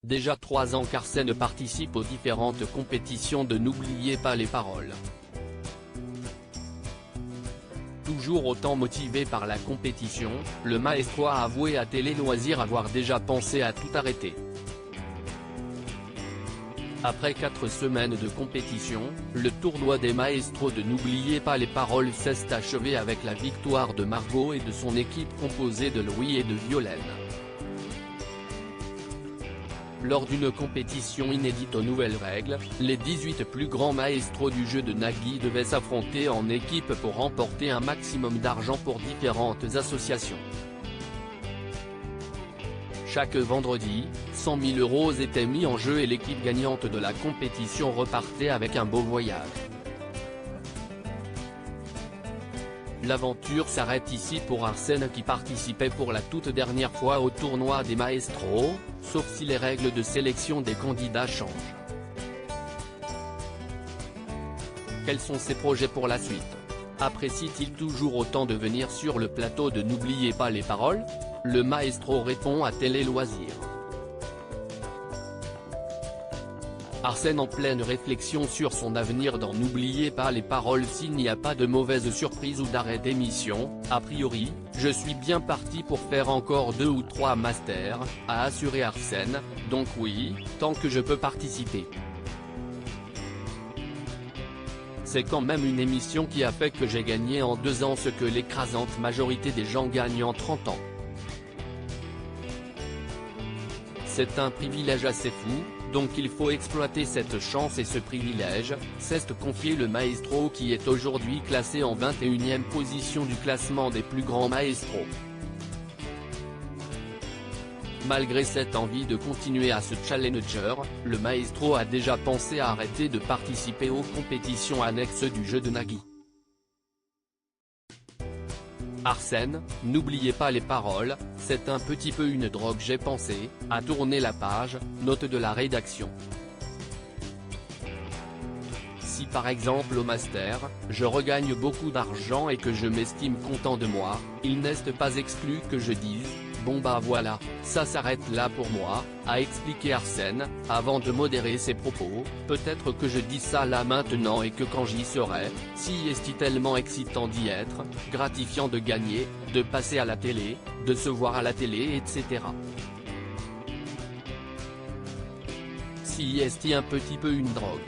Déjà 3 ans qu'Arsène participe aux différentes compétitions de N'oubliez pas les paroles. Toujours autant motivé par la compétition, le maestro a avoué à Télé Loisirs avoir déjà pensé à tout arrêter. Après 4 semaines de compétition, le tournoi des maestros de N'oubliez pas les paroles s'est achevé avec la victoire de Margot et de son équipe composée de Louis et de Violaine. Lors d'une compétition inédite aux nouvelles règles, les 18 plus grands maestros du jeu de Nagui devaient s'affronter en équipe pour remporter un maximum d'argent pour différentes associations. Chaque vendredi, 100 000 € étaient mis en jeu et l'équipe gagnante de la compétition repartait avec un beau voyage. L'aventure s'arrête ici pour Arsène qui participait pour la toute dernière fois au tournoi des maestros, sauf si les règles de sélection des candidats changent. Quels sont ses projets pour la suite? Apprécie-t-il toujours autant de venir sur le plateau de N'oubliez pas les paroles? Le maestro répond à Télé Loisirs. Arsène en pleine réflexion sur son avenir dans N'oubliez pas les paroles. S'il n'y a pas de mauvaise surprise ou d'arrêt d'émission, a priori, je suis bien parti pour faire encore 2 ou 3 masters, a assuré Arsène, donc oui, tant que je peux participer. C'est quand même une émission qui a fait que j'ai gagné en 2 ans ce que l'écrasante majorité des gens gagnent en 30 ans. C'est un privilège assez fou, donc il faut exploiter cette chance et ce privilège, s'est confié le maestro qui est aujourd'hui classé en 21e position du classement des plus grands maestros. Malgré cette envie de continuer à se challenger, le maestro a déjà pensé à arrêter de participer aux compétitions annexes du jeu de Nagui. Arsène, n'oubliez pas les paroles, c'est un petit peu une drogue, j'ai pensé à tourner la page, note de la rédaction. Si par exemple au master, je regagne beaucoup d'argent et que je m'estime content de moi, il n'est pas exclu que je dise, bon bah voilà, ça s'arrête là pour moi, a expliqué Arsène, avant de modérer ses propos, peut-être que je dis ça là maintenant et que quand j'y serai, si est tellement excitant d'y être, gratifiant de gagner, de passer à la télé, de se voir à la télé etc. Si est un petit peu une drogue.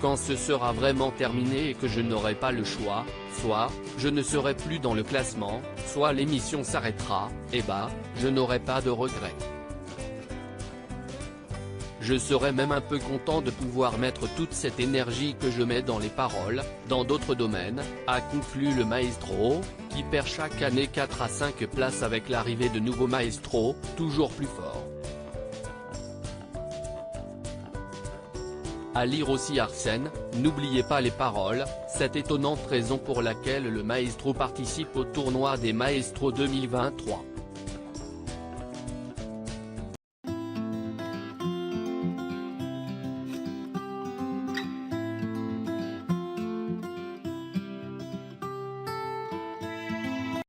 Quand ce sera vraiment terminé et que je n'aurai pas le choix, soit, je ne serai plus dans le classement, soit l'émission s'arrêtera, et bah, je n'aurai pas de regrets. Je serai même un peu content de pouvoir mettre toute cette énergie que je mets dans les paroles, dans d'autres domaines, a conclu le maestro, qui perd chaque année 4 à 5 places avec l'arrivée de nouveaux maestros, toujours plus forts. À lire aussi Arsène, n'oubliez pas les paroles, cette étonnante raison pour laquelle le maestro participe au tournoi des maestros 2023.